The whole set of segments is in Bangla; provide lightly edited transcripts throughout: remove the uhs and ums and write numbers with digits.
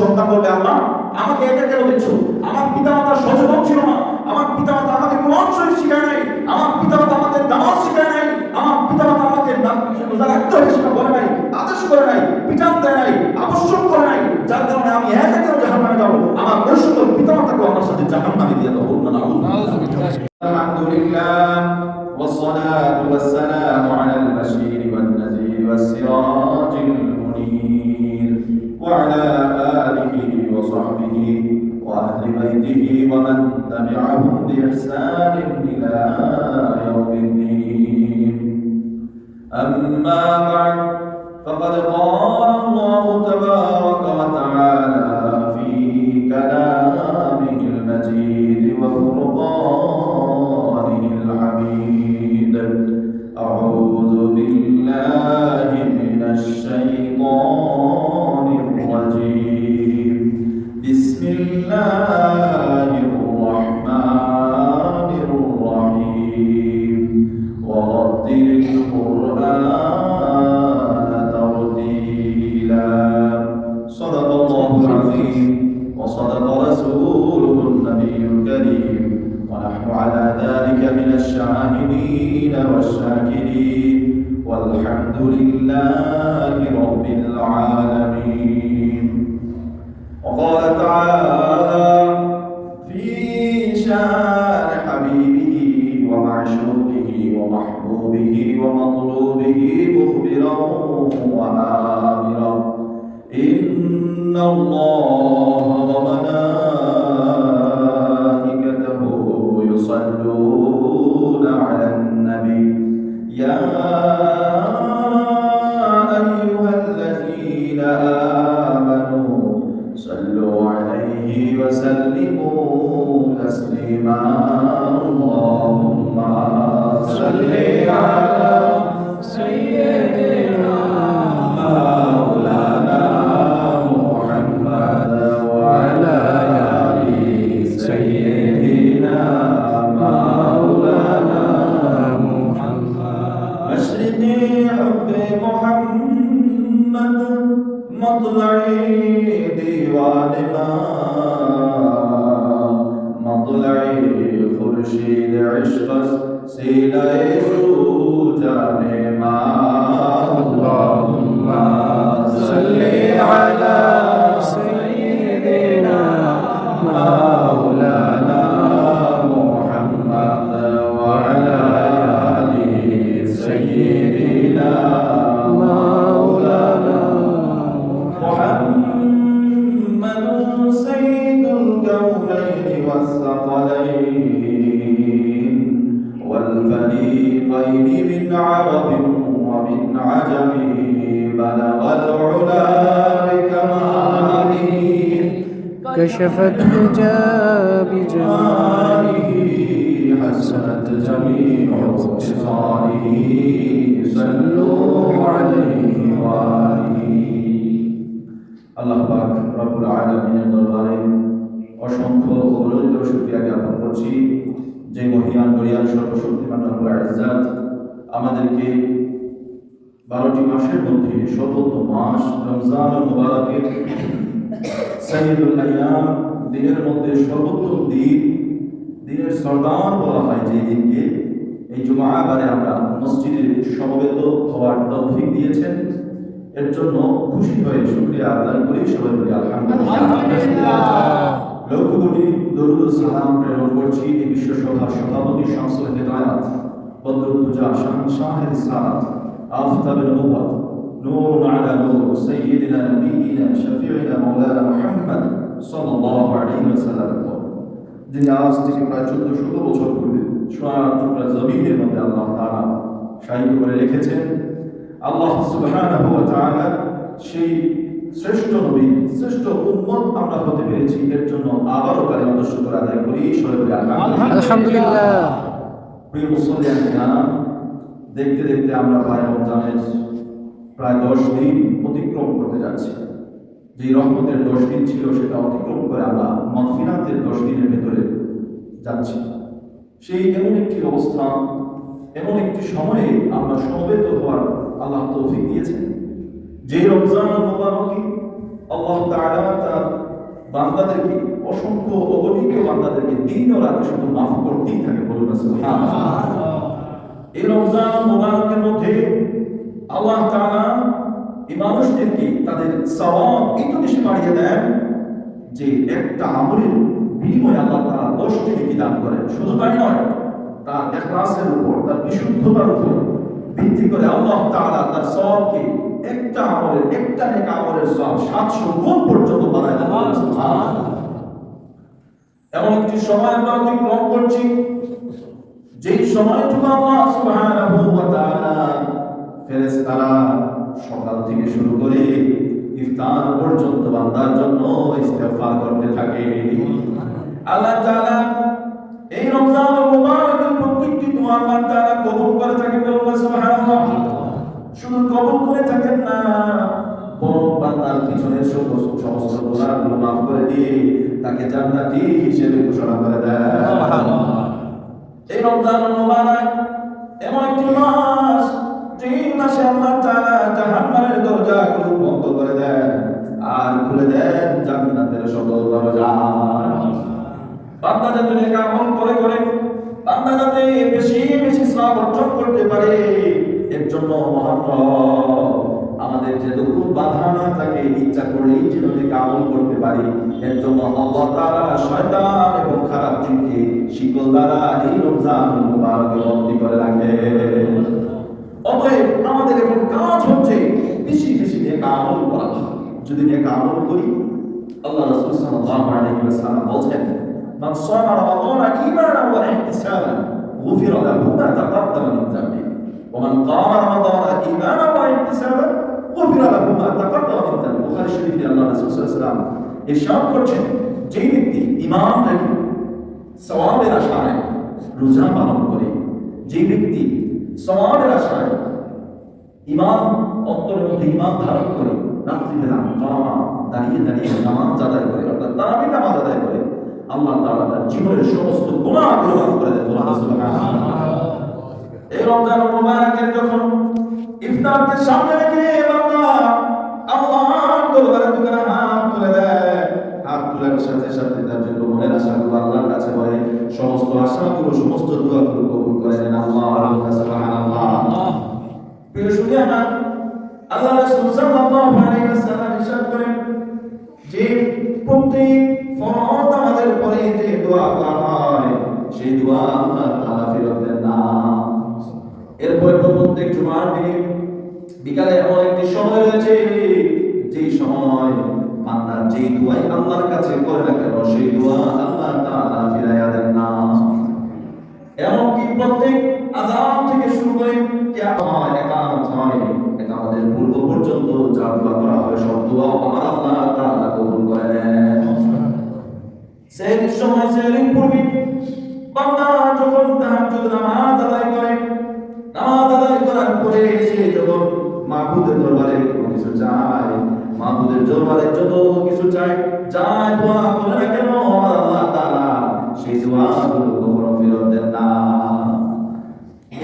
সন্তান বলবে, আল্লাহ আমাকে এটা কেন দিচ্ছ? আমার পিতামাতা সচেতন ছিল না, আমার পিতামাতা আমাকে কোরআন শরীফ শিখায় নাই, আমার পিতামাতা আমাকে নামাজ শিখায় নাই, আমার পিতামাতা আমাকে রোজা রাখতে হবে সেটা বলে নাই, আদেশ করে নাই, পিটান দেয় নাই, আবশ্যক করে নাই, যার কারণে আমি একা কেন জাহান্নামে যাবো? আমার বয়স্ক পিতামাতাকে আমার সাথে জাহান্নামে দিয়ে দেবো না। আলহামদুলিল্লাহ والصلاة والسلام على البشير والنذير والسراج المنير وعلى آله وصحبه وأهل بيته ومن تبعهم بإحسان إلى يوم الدين. أما بعد فقد قال الله تبارك وتعالى في كلامه المجيد وفرقانه الحميد: أعوذ بالله من الشيطان الرجيم. بسم الله الرحمن الرحيم. ورتل القرآن ترتيلا. صدق الله العظيم وصدق رسوله النبي الكريم، ونحن على ذلك من الشاهدين والشاكرين، والحمد لله رب العالمين. وقال تعالى في شان حبيبه ومعشوقه ومحبوبه ومطلوبه مخبرا وآمرا: إن الله وملائكته يصلون على النبي يا أيها الذين آمنوا صلوا عليه وسلموا تسليما. اللهم صل على سيدنا مولانا محمد وعلى آل سيدنا مولانا محمد. مشرقي حب محمد، مطلعي ديوان ما، مطلعي خورشید عشق سیلۂ سوجان ما. اللهم صل على سيدنا مولانا محمد وعلى آل سيدنا مولانا محمد سيد الكونين والثقلين والفريقين من عرب ومن عجم، بلغ العلا بكماله كشف الدجى بجماله حسنت جميع خصاله. صلوا عليه وآله. আল্লাহ পাক রব্বুল আলামিনের দরবারে অসংখ্য অগণিত শুকরিয়া জ্ঞাপন করছি, যে মহিয়ান দয়াল সর্বশক্তিমান রব্বুল ইজ্জত আমাদেরকে 12টি মাসের মধ্যে সর্বোত্তম মাস রমজানুল মুবারকের সাইয়্যিদুল আইয়াম, দিনের মধ্যে সর্বোত্তম দিন, দিনের সরদার বলা হয় যে দিনকে, এই জুমাবারে আমরা মসজিদে সমবেত হওয়ার তৌফিক দিয়েছেন। এর জন্য খুশি হয়ে শুকরিয়া আদায় করি। সবাই বলি আলহামদুলিল্লাহ। লক্ষ কোটি দরুদ ও সালাম প্রেরণ করছি এই বিশ্বসভার সভাপতি শামসুল হিদায়াত বদরুদ্দোজা শাহের ইসলাত আফতাবের নবুওয়াত নূরুন আলা নূর সাইয়্যিদিনা নবিয়িনা শফিউনা মাওলানা মুহাম্মদ সাল্লাল্লাহু আলাইহি ওয়াসাল্লাম, যিনি আজ থেকে প্রায় 1400 বছর পূর্বে সোনার টুকরা জমিনের মধ্যে আল্লাহ তাআলা শায়িত করে রেখেছেন। আল্লাহ সুবহানাহু ওয়া তাআলা সেই শ্রেষ্ঠ নবী, শ্রেষ্ঠ উম্মত আমরা হতে পেরেছি, এর জন্য আবারও কালিমাতুশ শুকর আদায় করি। সবাই বলি আলহামদুলিল্লাহ। প্রিয় মুসলিম জানান, দেখতে দেখতে আমরা রমজানের প্রায় 10 দিন অতিক্রম করতে যাচ্ছি। যে রহমতের 10 দিন ছিল সেটা অতিক্রম করে আমরা মাগফিরাতের 10 দিনের ভেতরে যাচ্ছি। সেই এমন একটি অবস্থা, এমন একটি সময়ে আমরা সমবেত হওয়ার আল্লাহ তৌফিক দিয়েছেন, যে রমজান মুবারকে আল্লাহ তাআলা তার বান্দাদেরকে, অসংখ্য অগণিত বান্দাদেরকে দিন ও রাতে শুধু মাফ করতেই থাকে। বলুন সুবহানাল্লাহ। এই রমজান মুবারকের মধ্যে আল্লাহ তাআলা এই মানুষদেরকে তাদের সওয়াব এত বেশি বাড়িয়ে দেন যে একটা আমলের বিনিময়ে আল্লাহ তাআলা 10টি নেকি দান করেন। শুধু তাই নয়, তার ইখলাসের উপর, তার বিশুদ্ধতার উপর ভিত্তি করে আল্লাহ তাআলা তার সওয়াবকে একটা আমলের, একটা নেক আমলের সওয়াব 700 গুণ পর্যন্ত বাড়ায় দেন। সুবহানাল্লাহ। এমন একটি সময় আমরা অতিক্রম করছি যেই সময়টুকু আল্লাহ সুবহানাহু ওয়া তাআলা ফেরেশতারা সকাল থেকে শুরু করে ইফতার পর্যন্ত বান্দার জন্য ইস্তেগফার করতে থাকে। আল্লাহ তাআলা এই রমজান মুবারকের প্রত্যেকটি দোয়া আল্লাহ তাআলা কবুল করে থাকেন। আল্লাহ সুবহানাল্লাহ। শুধু কবুল করে থাকেন না, বরং বান্দার পিছনের সমস্ত গুনাহগুলো মাফ করে দিয়ে তাকে জান্নাতি হিসেবে ঘোষণা করে দেয়। সুবহানাল্লাহ। এই রমজান মুবারক এমন একটি মাস, যে মাসে আল্লাহ তাআলা জাহান্নামের দরজাগুলো বন্ধ করে দেন আর খুলে দেন জান্নাতের সকল দরজা। বান্দা যাতে নেক আমল করে করে বান্দা যাতে বেশি বেশি সওয়াব অর্জন করতে পারে, এর জন্য মহান রব আমাদের যে দুঃখ বাধা না থাকে, ইচ্ছা করলেই যেন নেক আমল করতে পারি, এর জন্য আল্লাহ তাআলা শয়তান এবং খারাপ জিনকে শিকল দ্বারা এই রমজান মুবারকে বন্দী করে রাখে। অতএব আমাদের এখন কাজ হচ্ছে বেশি বেশি নেক আমল করা। যদি নেক আমল করি, আল্লাহ রাসূল সাল্লাল্লাহু আলাইহি ওয়াসাল্লাম বলেন, মান সামা রমাদান ঈমানান ওয়া ইহতিসাবান গুফিরা লাহু মা তাকাদ্দামা মিন যামবি ওয়া মান কামা রমাদান ঈমানান ওয়া ইহতিসাবান গুফিরা লাহু মা তাকাদ্দামা মিন যামবি। বুখারী শরীফে আল্লাহ রাসূল সাল্লাল্লাহু আলাইহি ওয়াসাল্লাম ইরশাদ করছেন, যে ব্যক্তি ঈমান রেখে সওয়াবের আশায় রোজা পালন করে, যে ব্যক্তি সওয়াবের আশায় ঈমান অন্তরের মধ্যে ঈমান ধারণ করে রাত্রিবেলা কামা দাঁড়িয়ে দাঁড়িয়ে নামাজ আদায় করে, অর্থাৎ তারাবির নামাজ আদায় করে, আল্লাহ তাআলা তার জীবনের সমস্ত গুনাহগুলো মাফ করে দেন। সুবহানাল্লাহ। এই রমজান মুবারকের যখন ইফতারকে সামনে রেখে বান্দা আল্লাহর দরবারে দুখানা হাত তুলে দেয়, হাত তোলার সাথে সাথে তার জন্য মনের আশাগুলো আল্লাহর কাছে বলে, সমস্ত আশাগুলো, সমস্ত দোয়াগুলো কবুল করে নেন আল্লাহ। সুবহানাল্লাহ। প্রিয় শুনিয়া আল্লাহ রাসূল সাল্লাল্লাহু আলাইহি ওয়াসাল্লাম ইরশাদ করেন যে প্রত্যেক ফরজ আমাদের উপরে যে দোয়া করা হয়, সেই দোয়া আল্লাহ তাআলা ফেরত দেন না। এরপর প্রত্যেক জুমার দিনে বিকালে এমন একটি সময় রয়েছে, যেই সময় বান্দার যে দোয়াই আল্লাহর কাছে করে না কেন, সেই দোয়া আল্লাহ তাআলা ফিরাইয়া দেন না। এমনকি প্রত্যেক আযান থেকে শুরু করে কিয়ামত একামত হয়, একামতের পূর্ব পর্যন্ত যা দোয়া করা হয় সব দোয়া আমার আল্লাহ তাআলা কবুল করে নেন। সেহরির সময়, সেহরির পূর্বে বান্দা যখন তাহাজ্জুদ নামাজ আদায় করে, নামাজ আদায় করার পরে সে যখন মাবুদের দরবারে কোনো কিছু চায়, মাবুদের দরবারে যত কিছু চায়, যা দোয়া করে না কেন, আমার আল্লাহ তাআলা সেই দোয়াগুলো কখনো ফেরত দেন না।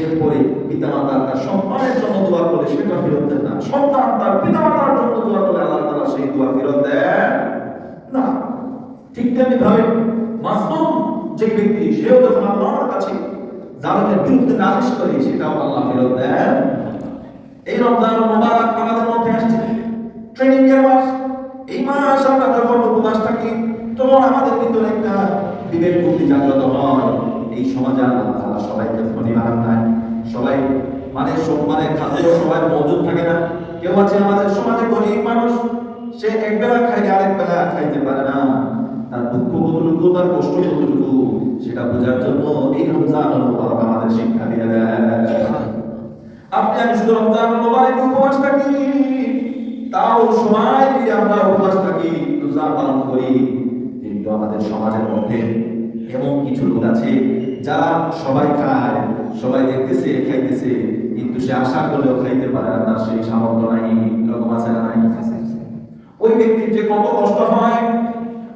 এরপরে পিতামাতার তার সন্তানের জন্য দোয়া করে সেটা ফেরত দেন না, সন্তান তার পিতামাতার জন্য দোয়া করে আল্লাহ তাআলা সেই দোয়া ফেরত দেন না। ঠিক তেমনি ভাবে মাসলুম যে ব্যক্তি, সেও যখন আল্লাহর কাছে জালেমের বিরুদ্ধে নালিশ করে, সেটাও আল্লাহ ফেরত দেন। এই রমজান মুবারক আমাদের মধ্যে আসছে, ট্রেনিং এর মাস। এই মাস আমরা যখন উপবাস থাকি, তখন আমাদের ভিতরে একটা বিবেক বুদ্ধি জাগ্রত হয়। এই সমাজে আল্লাহ তাআলা সবাইকে ধনী বানান নাই, সবাই মানে খাদ্য সবাই মজুদ থাকে না। কেউ আছে আমাদের সমাজে গরিব মানুষ, সে এক বেলা খাইলে আরেক বেলা খাইতে পারে না। তার দুঃখ কতটুকু, তার কষ্ট কতটুকু, সেটা বোঝার জন্য এই রমজান মুবারক আমাদের শিক্ষা দিয়ে দেয়। আপনি আমি শুধু রমজান মুবারক উপবাস থাকি, তাও সময় দিয়ে আমরা উপবাস থাকি, রোজা পালন করি, কিন্তু আমাদের সমাজের মধ্যে এমন কিছু লোক আছে যারা সবাই খায়, সবাই দেখতেছে খাইতেছে, কিন্তু সে আশা করলেও খাইতে পারে না, তার সেই সামর্থ্য নাই। এরকম আছে না নাই? ওই ব্যক্তির যে কত কষ্ট হয়,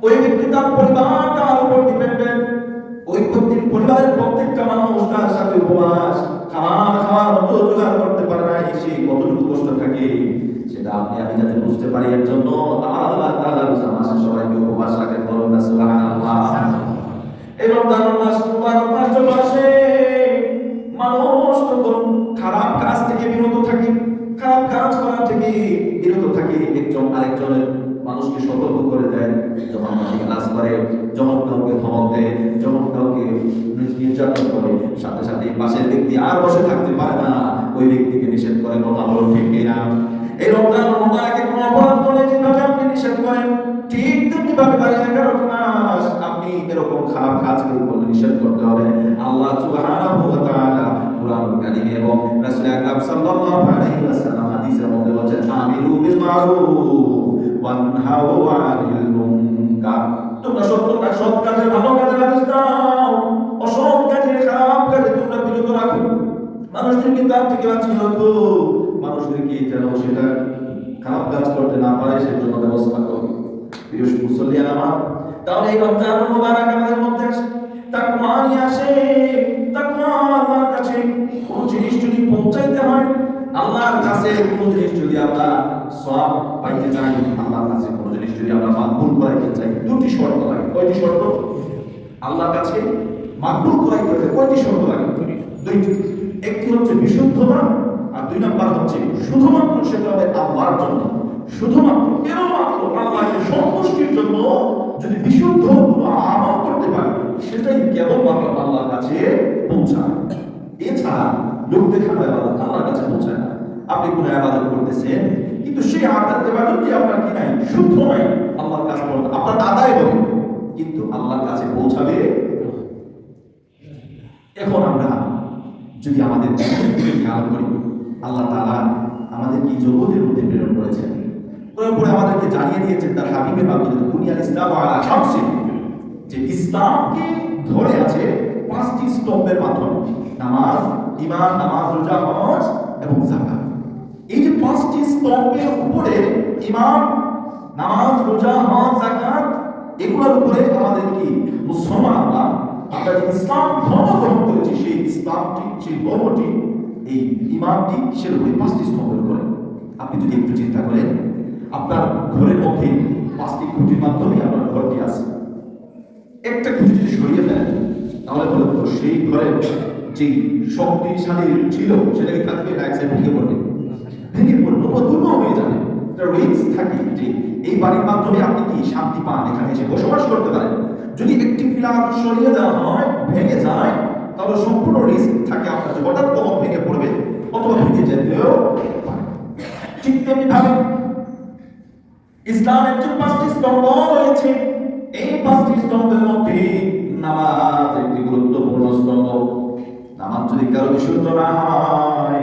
ওই ব্যক্তি তার পরিবার তার উপর ডিপেন্ডেন্ট, ওই ব্যক্তির পরিবারের প্রত্যেকটা মানুষ তার সাথে উপবাস, খাওয়ার মতো জোগাড় করতে পারে না, সে কতটুকু কষ্ট থাকে সেটা আপনি আমি যাতে বুঝতে পারি, এর জন্য আল্লাহ তাআলা রোজা মাসে সবাইকে উপবাস রমজান মাস মুবারক মাস চলে আসে, মানুষ তখন খারাপ কাজ থেকে বিরত থাকে, খারাপ কাজ করা থেকে বিরত থাকে, একজন আরেকজনের মানুষকে সতর্ক করে দেয়। যখন মানুষ কাজ করে, যখন কাউকে ধমক দেয়, যখন কাউকে নির্যাতন করে, সাথে সাথে পাশের ব্যক্তি আর বসে থাকতে পারে না, ওই ব্যক্তিকে নিষেধ করে। কথা বলো ঠিক কিনা? এই রমজান মুবারকে কোনো অপরাধ করলে যেভাবে আপনি নিষেধ করেন, ঠিক তেমনি ভাবে 11 মাস আপনি এরকম খারাপ কাজগুলো করলে নিষেধ করতে হবে। আল্লাহ সুবহানাহু ওয়া তাআলা কুরআনুল কারীম এবং রাসূল আকরাম সাল্লাল্লাহু আলাইহি ওয়াসাল্লাম হাদিসের মধ্যে বলেছেন, আমিরু বিল মারুফ ওয়ানহাউ আনিল মুনকার। তোমরা সৎ কাজে ভালো কাজের আদেশ দাও, অসৎ কাজে খারাপ কাজে তোমরা বিরত রাখো। মানুষদেরকে তার থেকে বাঁচিয়ে রাখো, মানুষদেরকে যেন সেটা খারাপ কাজ করতে না পারে সেজন্য ব্যবস্থা করো। প্রিয় মুসল্লিয়ান আমার, তাহলে এই রমজান মুবারক আমাদের মধ্যে তাকওয়া নিয়ে আসে। তাকওয়া আল্লাহর কাছে কোন জিনিস যদি পৌঁছাইতে হয়, আল্লাহর কাছে কোন জিনিস যদি আমরা সওয়াব পাইতে চাই, আল্লাহর কাছে কোন জিনিস যদি আমরা মাকবুল করাইতে চাই, দুটি শর্ত লাগে। কয়টি শর্ত? আল্লাহর কাছে মাকবুল করাইতে হলে কয়টি শর্ত লাগে? দুইটি। একটি হচ্ছে বিশুদ্ধতা, আর 2 নাম্বার হচ্ছে শুধুমাত্র সেটা হবে আল্লাহর জন্য, শুধুমাত্র কেবলমাত্র আল্লাহকে সন্তুষ্টির জন্য যদি বিশুদ্ধ কোনো আমল করতে পারে, সেটাই কেবলমাত্র আল্লাহর কাছে পৌঁছায়। এছাড়া লোক দেখানো ইবাদত আল্লাহর কাছে পৌঁছায় না। আপনি কোনো ইবাদত করতেছেন, কিন্তু সেই ইবাদতটি আপনার কি নাই, শুদ্ধ নাই, আল্লাহর কাছে আপনার আদায় হবে, কিন্তু আল্লাহর কাছে পৌঁছাবে। এখন আমরা যদি আমাদের জীবনকে খেয়াল করি, আল্লাহ তাআলা আমাদের কি জগতের মধ্যে প্রেরণ করেছেন, পরে আমাদেরকে জানিয়ে দিয়েছেন তার হাবিবের মাধ্যমে, বুনিয়াল ইসলাম আলা খামসিন, যে ইসলামকে ধরে আছে 5টি স্তম্ভের মাধ্যমে: নামাজ, ঈমান, নামাজ, রোজা, হজ এবং যাকাত। এই যে 5টি স্তম্ভের উপরে ঈমান, নামাজ, রোজা, হজ, যাকাত, এগুলোর উপরে আমাদের কি মুসলমান আমরা যে ইসলাম ধর্ম গ্রহণ করেছি, সেই ইসলামটি, সেই ধর্মটি, এই ঈমানটি কিসের উপরে? 5টি স্তম্ভের উপরে। আপনি যদি একটু চিন্তা করেন, আপনার ঘরের মধ্যে 5টি খুঁটির মাধ্যমে আপনার ঘরটি আছে। একটা খুঁটি যদি সরিয়ে দেন, তাহলে বলেন তো সেই ঘরের যে শক্তিশালী ছিল সেটা কি থাকবে না? এক সাইড ভেঙে পড়বে, ভেঙে পড়বে, দুর্বল হয়ে যাবে। রিস্ক থাকে যে এই বাড়ির মাধ্যমে আপনি কি শান্তি পান, এখানে এসে বসবাস করতে পারেন। যদি একটি পিলার সরিয়ে দেওয়া হয়, ভেঙে যায়, তাহলে সম্পূর্ণ রিস্ক থাকে আপনার যে হঠাৎ কখন ভেঙে পড়বে অথবা ভেঙে যেতেও পারে। ঠিক তেমনি ভাবে ইসলামের যে 5টি স্তম্ভ রয়েছে, এই 5টি স্তম্ভের মধ্যে নামাজ একটি গুরুত্বপূর্ণ স্তম্ভ। নামাজ যদি কারো বিশুদ্ধ না হয়,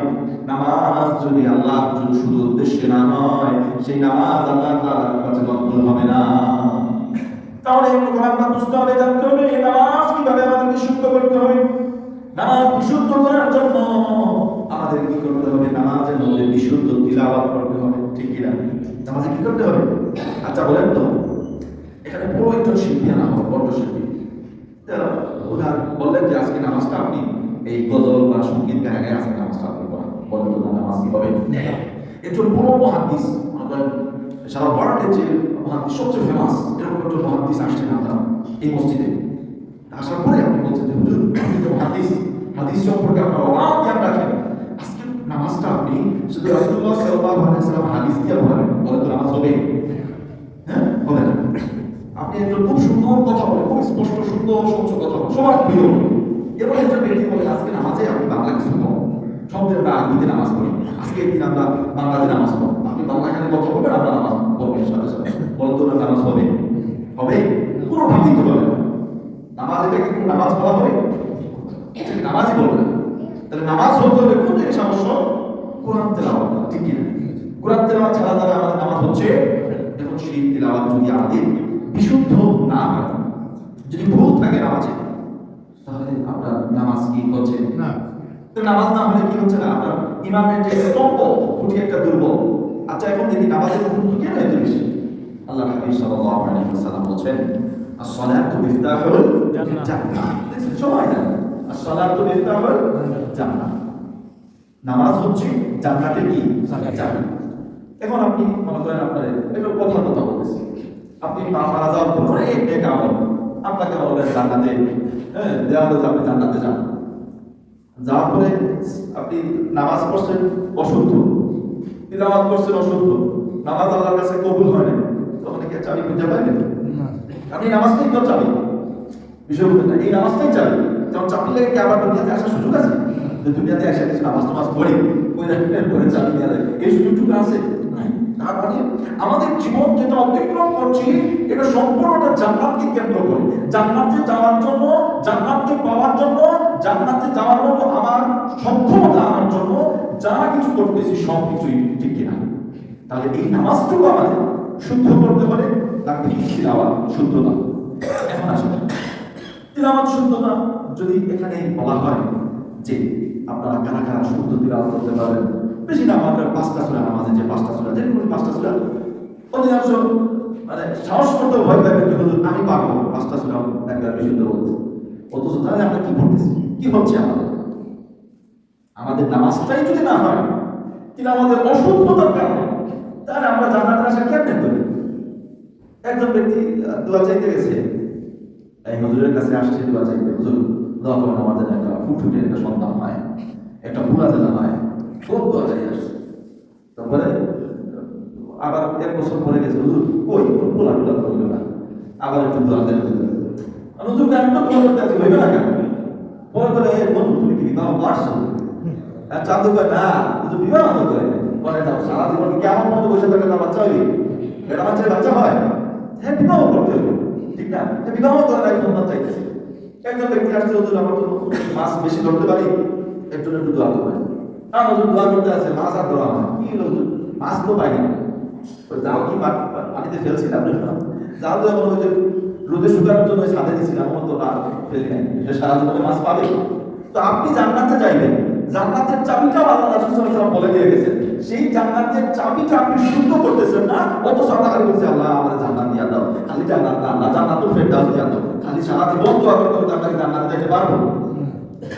নামাজ যদি আল্লাহর শুধু উদ্দেশ্যে না হয়, সেই নামাজ আল্লাহ তাআলার কাছে কবুল হবে না। তাহলে এগুলো আমরা বুঝতে হবে, জানতে হবে নামাজ কিভাবে আমাদের বিশুদ্ধ করতে হবে। নামাজ বিশুদ্ধ করার জন্য আমাদের কি করতে হবে? নামাজের মধ্যে বিশুদ্ধ তিলাওয়াত করতে হবে, ঠিক কি না? নামাজে কি করতে হবে? আচ্ছা বলেন তো, এখানে বড় একজন শিল্পী আনা হবে, কণ্ঠশিল্পী, ওনার বললেন যে আজকে নামাজটা আপনি এই গজল বা সঙ্গীত গায়ে আজকে নামাজটা আপনি পড়ান, বলেন তো নামাজ কি হবে? একজন বড় মুহাদ্দিস, সারা ওয়ার্ল্ডে যে মুহাদ্দিস সবচেয়ে ফেমাস, এরকম একজন মুহাদ্দিস আসছেন আপনার এই মসজিদে। আসার পরে আপনি বলছেন যে হুজুর, আপনি তো মুহাদ্দিস, হাদিস সম্পর্কে আপনার অগাধ জ্ঞান রাখেন, আজকে নামাজটা আপনি শুধু রাসূলুল্লাহ সাল্লাল্লাহু আলাইহি ওয়াসাল্লাম হাদিস দিয়ে পড়াবেন, বলেন তো নামাজ হবে? হ্যাঁ, হবে না। আপনি একজন খুব সুন্দর কথা বলেন, খুব স্পষ্ট সুন্দর স্বচ্ছ কথা বলেন, সবার প্রিয়, এবার একজন ব্যক্তি বলেন আজকে নামাজে আপনি বাংলা কিছু বলেন, সব দিন আমরা আরবিতে নামাজ পড়ি, আজকে একদিন আমরা বাংলাতে নামাজ পড়ব, আপনি বাংলা এখানে কথা বলবেন, আমরা নামাজ পড়বেন সাথে সাথে, বলেন তো নামাজ হবে? হবে? কোনো ভাব দিতে পারবে না। নামাজ এটাকে কোনো নামাজ বলা হবে? নামাজই বলবে না। তাহলে নামাজ হতে হলে কোন জিনিস আবশ্যক? কোরআন তেলাওয়াত, ঠিক কি না? কোরআন তেলাওয়াত ছাড়া দ্বারা আমাদের নামাজ হচ্ছে, এখন সেই তেলাওয়াত যদি আমাদের বিশুদ্ধ না হয়, যদি ভুল থাকে নামাজে, তাহলে আপনার নামাজ কি হচ্ছে না? তো নামাজ না হলে কি হচ্ছে না? আপনার ইমানের যে স্তম্ভ, খুঁটি একটা দুর্বল। আচ্ছা এখন দেখি নামাজের গুরুত্ব কেন এত বেশি? আল্লাহ হাবিব সাল্লাল্লাহু আলাইহি ওয়াসাল্লাম বলেন, as-salatu miftahul জান্নাহ। সবাই জানে as-salatu miftahul জান্নাহ, নামাজ হচ্ছে জান্নাতের কি? চাবি। এখন আপনি মনে করেন আপনার একটা কথা বলতেছি, আপনি মারা যাওয়ার পরে নেক আমল আপনাকে বলবে জান্নাতে, হ্যাঁ দেওয়া হলো যে আপনি জান্নাতে যান। যাওয়ার পরে আপনি নামাজ পড়ছেন অশুদ্ধ, তিলাওয়াত করছেন অশুদ্ধ, নামাজ আল্লাহর কাছে কবুল হয় না, তখন কি চাবি খুঁজে পাইবেন? আপনি নামাজটাই তো চাবি, বিষয় বুঝলেন না, এই নামাজটাই চাবি। যেমন চাবি লেগে কি আবার দুনিয়াতে আসার সুযোগ আছে? যে দুনিয়াতে এসে কিছু নামাজ টামাজ পড়ে ওই পরে চাবি নিয়ে রাখে, এই সুযোগটুকু আছে? তার মানে আমাদের জীবন যেটা অতিক্রম করছি এটা সম্পূর্ণটা জান্নাতকে কেন্দ্র করে। জান্নাতে যাওয়ার জন্য, জান্নাতকে পাওয়ার জন্য, জান্নাতে যাওয়ার মতো আমার সক্ষমতা আনার জন্য যা কিছু করতেছি সব কিছুই ঠিক কিনা? তাহলে এই নামাজটুকু আমাদের শুদ্ধ করতে হলে তাকে তিলাওয়াত শুদ্ধতা। এখন আসলে তিলাওয়াত শুদ্ধতা যদি এখানে বলা হয় যে আপনারা কারা কারা শুদ্ধ তিলাওয়াত করতে পারবেন, বেশি না আমাদের 5টা সূরা, নামাজে যে 5টা সূরা, যে কোনো 5টা সূরা অধিকাংশ মানে সাহস করতে ভয় পাবে যে হুজুর আমি পারবো 5টা সূরা একবার বিশুদ্ধ বলতে। অথচ তাহলে আমরা কি করতেছি, কি হচ্ছে আমাদের নামাজটাই যদি না হয় তিলাওয়াতের অশুদ্ধতার কারণে, তাহলে আমরা জান্নাতের আশা কেমনে করি? একজন ব্যক্তি দোয়া চাইতে গেছে, এই হুজুরের কাছে আসছে দোয়া চাইতে, হুজুর দোয়া করেন আমাদের একটা ফুটফুটে একটা সন্তান হয়, একটা বুড়া যেন হয়, খুব দোয়া চাই আসছে। তারপরে আবার 1 বছর পরে গেছে, হুজুর কই বুড়া বুড়া তো হইল না, আবার একটু দোয়া দেন হুজুর, আমি তো দোয়া করতে আছি, হইবে না কেন? পরে বলে বন্ধু তুমি কি বিবাহ পারছো? চাঁদু কয় না হুজুর বিবাহ তো করে পরে যাও, সারা জীবন কেমন মতো বসে থাকে তার বাচ্চা হইবে? এটা বাচ্চার বাচ্চা হয়? হ্যাঁ বিবাহ করতে হবে, ঠিক না? বিবাহ করে না সন্তান চাইতেছে। একজন ব্যক্তি আসছে, হুজুর আমার তো মাছ বেশি ধরতে পারি, একজন একটু দোয়া করবেন। হুজুর দোয়া করতে আছে, মাছ আর ধরা হয় কি হুজুর, মাছ তো পাইনি, যাও কি পানিতে ফেলছিলাম, যাও তো এমন ওই যে রোদে শুকানোর জন্য ছাদে দিয়েছিলাম, আমার তো ফেলি নাই, সারা জীবনে মাছ পাবে। তো আপনি জান্নাতে যাইবেন, জান্নাতের চাবিটাও আল্লাহ রাসূল সাল্লাল্লাহু আলাইহি ওয়াসাল্লাম বলে দিয়ে গেছেন, সেই জান্নাতের চাবিটা আপনি শুদ্ধ করতেছেন না, অথচ আল্লাহ খালি বলছে আল্লাহ আমাদের জান্নাত দিয়ে দাও, খালি জান্নাত না, আল্লাহ জান্নাতুল ফেরদাউস দিয়ে দাও, খালি সারা জীবন দোয়া করতে করতে আপনাকে জান্নাতে যেতে পারবো?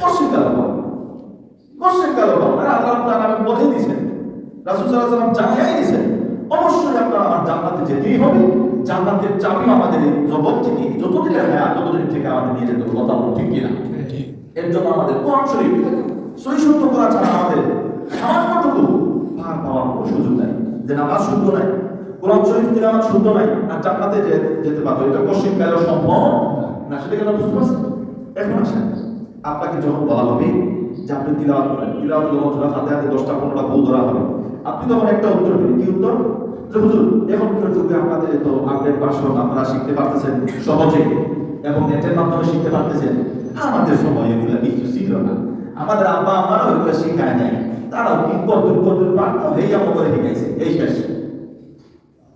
অস্বীকার হবে, অস্বীকার হবে। আল্লাহ রাব্বুল আলামিন বলে দিয়েছেন, রাসূল সাল্লাল্লাহু আলাইহি ওয়াসাল্লাম জানিয়ে দিয়েছেন, অবশ্যই আপনারা আমার জান্নাতে যেতেই হবে। জান্নাতের চাবি আমাদের এই জগৎ থেকে যতদিনের হায়াত ততদিন থেকে আমাদের নিয়ে যেতে হবে, কথা বলুন ঠিক কিনা? এর জন্য আমাদের কোরআন শরীফ সহি শুদ্ধ করা ছাড়া আমাদের সামান্যটুকু পার পাওয়ার কোনো সুযোগ নাই। যে নামাজ শুদ্ধ নাই, কোরআন শরীফ তিলাওয়াত শুদ্ধ নাই, আর জান্নাতে যেতে পারবো এটা কঠিন কাজ সম্ভব না, সেটা কেন বুঝতে পারছেন? এখন আসেন, আপনাকে যখন বলা হবে যে আপনি তিলাওয়াত করেন, তিলাওয়াত যখন সূরা ফাতিহাতে 10টা 15টা ভুল ধরা হবে, আপনি তখন একটা উত্তর দিবেন, কি উত্তর? যে হুজুর এখনকার যুগে আপনাদের তো আপডেট ভার্সন আপনারা শিখতে পারতেছেন সহজে এবং নেটের মাধ্যমে শিখতে পারতেছেন, আমাদের সময় এগুলো কিছু ছিল না, আমাদের আব্বা আমারও এগুলো শিখায় নাই, তারাও কি কদ্দুর পারত, এই আমার করে শিখাইছে, এই শেষ।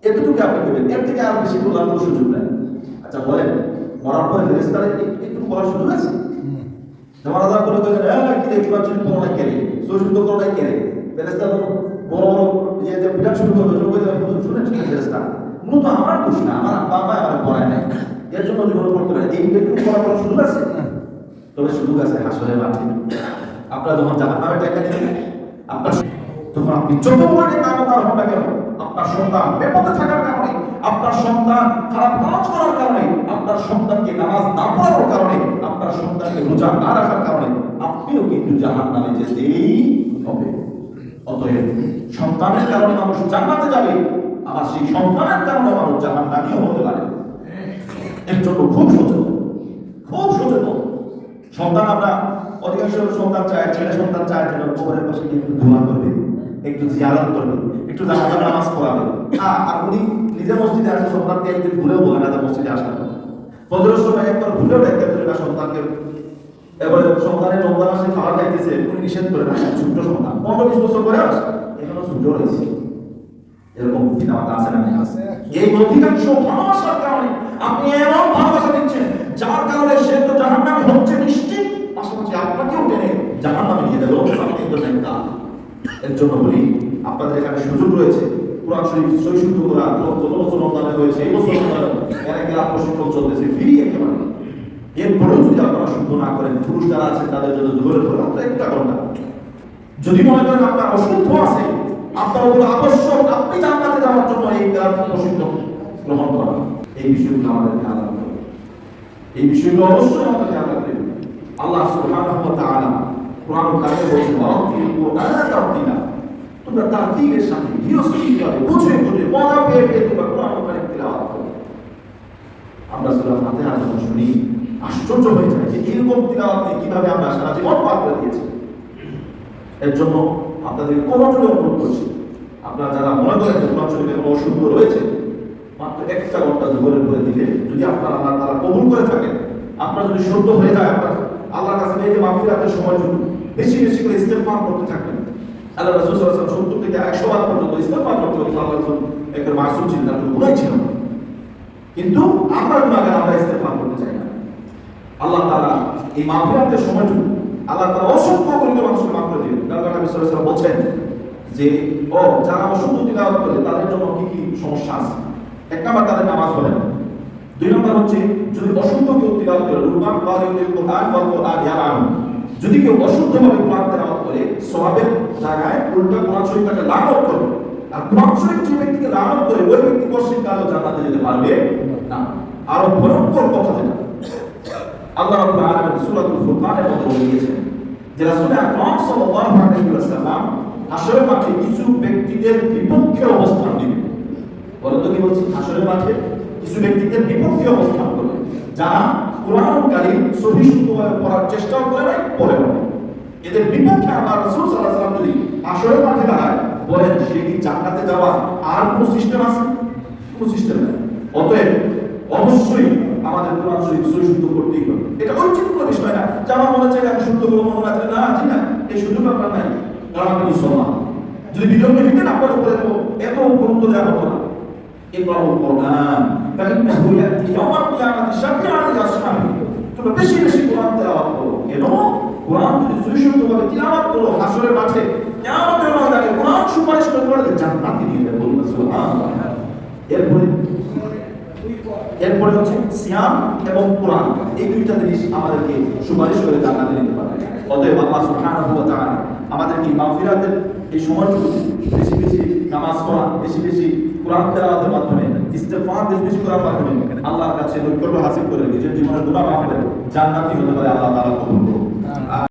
এতটুকু আপনি বলবেন, এর থেকে আর বেশি বলার কোনো সুযোগ নাই। আচ্ছা বলেন, মরার পরে ফেরেশতারা একটু বলার সুযোগ আছে? যেমন আল্লাহ বলে গেলেন কি দেখতে পাচ্ছেন করোনায় কেড়ে সুযোগ করোনায় কেড়ে ফেরেশতারা বড় বড় যে বিরাট শুরু করবে, শুরু করে শুনেন ফেরেশতা মূলত আমার দোষ না, আমার আব্বা আম্মা আমার পড়ায় নাই, এর জন্য জীবন করতে পারে, এই একটু করার কোনো সুযোগ আছে? তবে সুযোগ আছে হাসরের মাঠে। আপনারা যখন জাহান্নামে টাকা নেবেন, আপনার তখন আপনি যত বড় কামকার হন না কেন, আপনার সন্তান বিপদে থাকার কারণে, আপনার সন্তান খারাপ কাজ করার কারণে, আপনার সন্তানকে নামাজ না পড়ার কারণে, আপনার সন্তানকে রোজা না রাখার কারণে আপনিও কিন্তু জাহান্নামে যেতেই হবে। অতএব সন্তানের কারণে মানুষ জান্নাতে যাবে, আবার সেই সন্তানের কারণে মানুষ জাহান্নামীও হতে পারে। এর জন্য খুব সচেতন, খুব সচেতন। সন্তান আমরা অধিকাংশ সন্তান চায়, ছেলে সন্তান চায় যেন কবরের পাশে গিয়ে একটু দোয়া করবে, একটু জিয়ারত করবে, একটু জানাজা নামাজ পড়াবে। আর উনি নিজের মসজিদে আসে, সন্তানকে একদিন ভুলেও বলে না মসজিদে আসার কথা, ফজরের সময় একবার ভুলেও দেখতে পারে না সন্তানকে। এবারে সন্তানের রমজান আসে খাওয়া খাইতেছে, উনি নিষেধ করে না, ছোট্ট সন্তান 15-20 বছর করে আসে, এখনো ছোট রয়েছে। এরকম পিতামাতা আছে না? এই অধিকাংশ ভালোবাসার কারণে আপনি এমন ভালোবাসা দিচ্ছেন যার কারণে সে তো জাহান্নামে হচ্ছে নিশ্চিত, পাশাপাশি আপনাকেও টেনে জাহান্নামে নিয়ে যাবে। এর জন্য বলি আপনাদের এখানে সুযোগ রয়েছে, কোরআন শরীফ সহি শুদ্ধ করা গত বছর রমজানে হয়েছে, এই বছর অনেকে প্রশিক্ষণ চলতেছে ফ্রি একেবারে। এরপরেও যদি আপনারা শুদ্ধ না করেন, পুরুষ যারা আছে তাদের জন্য জোরে ধরে আপনারা একটা ঘন্টা যদি মনে করেন আপনার অশুদ্ধ আছে, আপনার উপর আবশ্যক আপনি জান্নাতে যাওয়ার জন্য এই প্রশিক্ষণ গ্রহণ করা, এই বিষয়গুলো আমাদের খেয়াল রাখতে হবে। এই বিষয়গুলো অবশ্যই আমাদের খেয়াল রাখতে হবে। আল্লাহ সুবহানাহু ওয়া তাআলা কোরআন কারিমে বলেছেন ওয়ারাতিল কুরআনা তারতিলা, তোমরা তারতিলের সাথে ধীরস্থিরভাবে বুঝে বুঝে মজা পেয়ে পেয়ে তোমরা কোরআন কারিম তিলাওয়াত করো। আমরা সূরা ফাতিহা যখন শুনি আশ্চর্য হয়ে যায় যে এরকম তিলাওয়াত কিভাবে আমরা সারা জীবন পার করে দিয়েছি। এর জন্য আপনাদের কোনটা অনুরোধ করছি, আপনারা যারা মনে করেন যে কোরআন শরীফে কোনো অশুদ্ধ রয়েছে, মাত্র একটা ঘন্টা জোহরের করে দিলে যদি আপনারা আল্লাহ তাআলা কবুল করে থাকেন, আপনারা যদি শুদ্ধ হয়ে যায়, আপনার আল্লাহর কাছে এই যে মাগফিরাতের সময় যদি বেশি বেশি করে ইস্তেগফার করতে থাকেন। আল্লাহ রাসূল সাল্লাল্লাহু আলাইহি ওয়াসাল্লাম 70 থেকে 100 বার পর্যন্ত ইস্তেগফার করতে বলেছেন। আল্লাহ রাসূল একটা মাসুম ছিলেন, তার কোনো গুনাহ ছিল না, কিন্তু আমরা গুনাহগার, আমরা ইস্তেগফার করতে চাই না। আল্লাহ তাআলা এই মাগফিরাতের সময়টুকু আল্লাহ তাআলা অসংখ্য করে মানুষকে মাফ করে দিবেন। আল্লাহ নবী সাল্লাল্লাহু আলাইহি ওয়াসাল্লাম বলেন যে যারা অশুদ্ধ তিলাওয়াত করে তাদের জন্য কি কি সমস্যা আছে। এক নাম্বার তাদের নামাজ হবে না। দুই নাম্বার হচ্ছে যদি অশুদ্ধ কেউ তিলাওয়াত করে, রুবান কারিউল কুরআন ওয়াল কুরআন ইয়ালামু, যদি কেউ অশুদ্ধভাবে কোরআন তেলাওয়াত করে সওয়াবের জায়গায় উল্টা কোরআন শরীফটাকে লানত করে, আর কোরআন শরীফ যে ব্যক্তিকে লানত করে ওই ব্যক্তি কখনো কালো জান্নাতে যেতে পারবে না। আরো ভয়ঙ্কর কথা যেটা আল্লাহ রাব্বুল আলামিন সূরাতুল ফুরকানের মধ্যে বলে দিয়েছেন যে রাসূল আকরাম সাল্লাল্লাহু আলাইহি ওয়াসাল্লাম হাশরের মাঠে কিছু ব্যক্তিদের বিপক্ষে অবস্থান নেবেন। বলেন তো কি বলছি? হাশরের মাঠে কিছু ব্যক্তিদের বিপক্ষে অবস্থান করবে যারা কোরআন কারীম সহিহ শুদ্ধভাবে পড়ার চেষ্টা করে না, পড়ে না। এদের বিপক্ষে আল্লাহ রাসূল সাল্লাল্লাহু আলাইহি ওয়াসাল্লাম যদি হাশরের মাঠে দাঁড়ায়, বলেন সে কি জান্নাতে যাওয়ার আর কোনো সিস্টেম আছে? কোনো সিস্টেম নেই। অতএব অবশ্যই আমাদের কোরআন শরীফ সহিহ শুদ্ধ করতেই হবে। এটা ঐচ্ছিক বিষয় না যে আমার মনে চাই আমি শুদ্ধ করবো, মনে আছে না, জি না, এই সুযোগ আপনার নাই। কারণ আপনি মুসলমান, যদি বিলম্ব নিতেন আপনার উপরে এত গুরুত্ব দেওয়া হতো না। ইকরাউল কুরআন ফাইন্নাহু ইয়াতি ইয়াওমাল কিয়ামাতি শাফিআন লিআসহাবিহি, তোমরা বেশি বেশি কোরআন তেলাওয়াত করো। কেন? কোরআন যদি সহিহ শুদ্ধভাবে তিলাওয়াত করো, হাশরের মাঠে কিয়ামতের ময়দানে কোরআন সুপারিশ করে তোমাদের জান্নাতে নিয়ে যাবে। বলুন সুবহানাল্লাহ। এরপরে হচ্ছে সিয়াম এবং কোরআন, এই দুইটা জিনিস আমাদেরকে সুপারিশ করে জান্নাতে নিতে পারে। অতএব আল্লাহ সুবহানাহু ওয়া তাআলা আমাদেরকে মাগফিরাতের এই সময়টুকু বেশি বেশি নামাজ পড়া, বেশি বেশি কোরআন তেলাওয়াতের মাধ্যমে, ইস্তেগফার বেশি বেশি করার মাধ্যমে আল্লাহর কাছে নৈকট্য হাসিল করে নিজের জীবনের গুনাহ মাফ করে জান্নাতি হতে পারে। আল্লাহ তাআলা কবুল করুন।